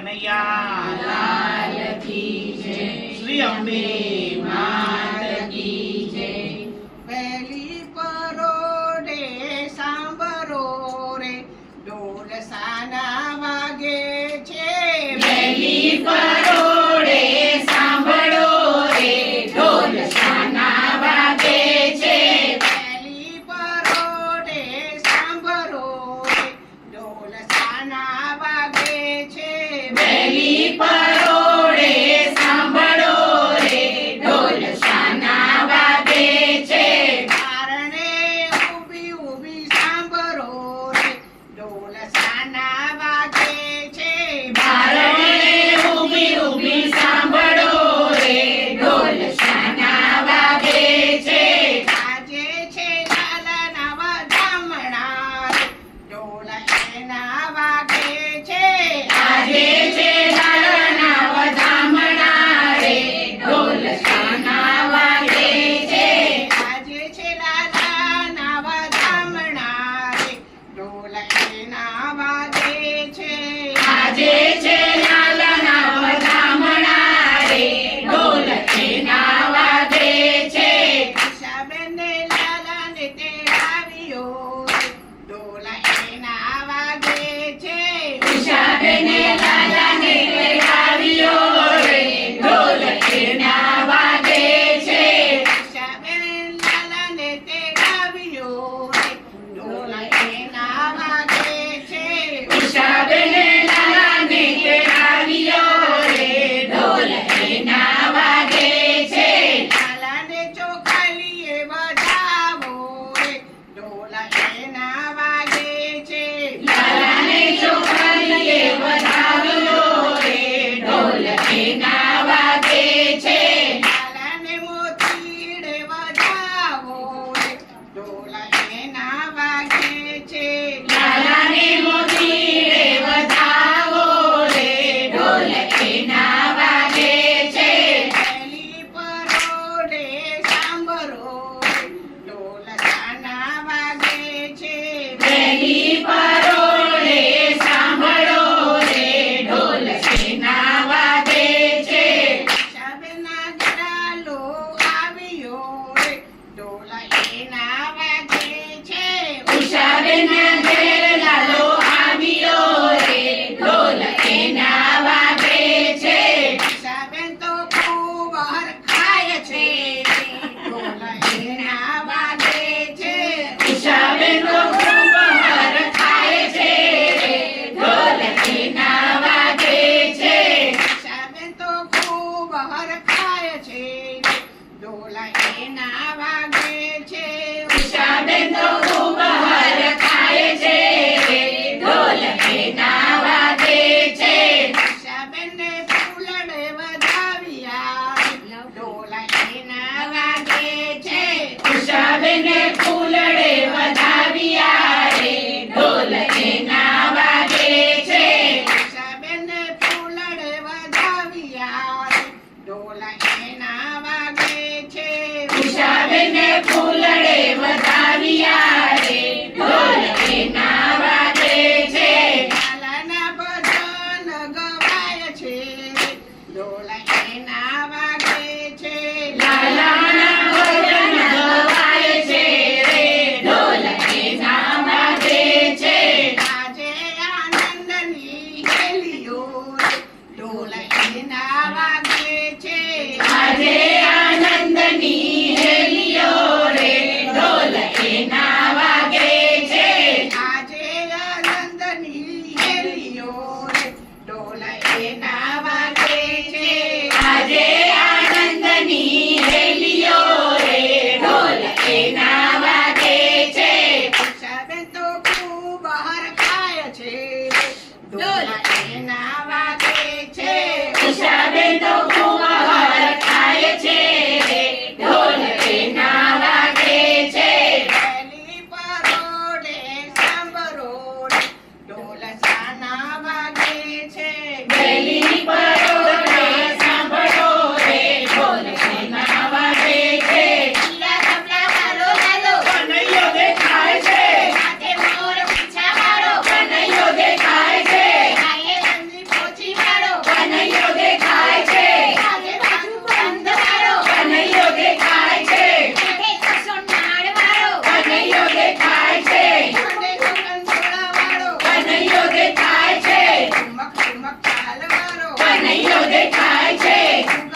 કનૈયા લાલ કી જય, શ્રી અંબે માત કી જય. પહેલી પરોઢે સાંભળો રે ઢોલ સાના વાગે છે. પહેલી પરોઢે સાંભળો રે ઢોલ શાના વાગે છે. પહેલી પરોઢે સાંભળો રે ઢોલ સાના વાગે છે. પહેલી પરોઢે સાંભળો રે ઢોલ શાના વાગે છે. કારણે ઊભી ઊભી સાંભળો રે ઢોલ સાના વાગે છે. બારણે ઊભી ઊભી સાંભળો રે ઢોલ શાના વાગે છે. આજે છે લાલાના વધામણા રે ઢોલ એના વાગે છે. આજે છે લાલાના વધામણા રે ઢોલ શાના વાગે છે. આજે છે લાલાના વધામણા રે ઢોલ એના વાગે છે. આજે છે લાલાના વધામણા રે ઢોલ એના વાગે છે. ઉષાબેને લાલાને તેડાવ્યો રે ઢોલ એના વાગે છે. ઉષાબેને લાલાને તેડાવ્યો રે ઢોલ એના વાગે છે. ઉષાબેન લાલાને તેડાવ્યો રે ઢોલ એના વાગે છે. ઉષાબેને લાલાને તેડાવ્યો રે ઢોલ એના વાગે છે. લાલાને ચોખાલીએ વધાવો રે ઢોલ એના વાગે છે. લાલાને ચોખાલીએ વધાવ્યો રે ઢોલ એના વાગે છે. લાલાને મોતીડે વધાવો રે ઢોલ એના વાગે છે. લાલાને મોતીડે વધાવો રે ઢોલ એના વાગે છે. પહેલી પરોઢે સાંભળો રે ઢોલ સાના વાગે છે. પહેલી પરોઢે સાંભળો રે ઢોલ શેના વાગે છે. ઉષાબેનના ઘરાલો આવ્યો રે ઢોલ એના વાગે છે. ઉષાબેનના ઘેર લાલો આવ્યો રે ઢોલ એના વાગે છે. ઉષાબેન તો ખૂબ હરખાય છે રે ઢોલ એના વાગે છે. ઉષાબેન તો ખૂબ હરખાય છે રે ઢોલ એના વાગે છે. ઉષાબેન તો ખૂબ હરખાય છે રે ઢોલ એના વાગે છે. ઉષાબેન તો ખૂબ હરખાય છે રે ઢોલ એના વાગે છે. ઉષાબેનને ફૂલડે વધાવ્યા રે ઢોલ એના વાગે છે. ઉષાબેને ફૂલડે વધાવ્યા રે ઢોલ એના વાગે છે. ઉષાબેનને ફૂલડે વધાવ્યા રે ઢોલ એના વાગે છે. ઉષાબેને ફૂલડે વધાવ્યા રે ઢોલ એના વાગે છે. લાલાના ભજન ગવાય છે રે ઢોલ એના વાગે છે. લાલાના ભજન ગવાય છે રે ઢોલ એના વાગે છે. આજે આનંદની હેલીઓ રે ઢોલ એના વાગે છે. આજે આનંદની હેલીઓ રે ઢોલ એના વાગે છે. આજે આનંદની હેલીઓ રે ઢોલ એના વાગે છે. આજે આનંદની હેલીઓ રે ઢોલ એના વાગે છે. ઉષાબેન તો ખૂબ હરખાય છે રે ઢોલ એના વાગે છે. ઉષાબેન તો ખૂબ હરખાય છે રે ઢોલ એના વાગે છે. પહેલી પરોઢે સાંભળો રે ઢોલ સાના વાગે છે. પહેલી પરોઢે સાંભળો રે ઢોલ એના વાગે છે. ઈલા તબલા વાળો લાલો કનૈયો દેખાય છે. હાથે મોર પીછા વાળો કનૈયો દેખાય છે. ગાયે રંગી પોચી વાળો કનૈયો દેખાય છે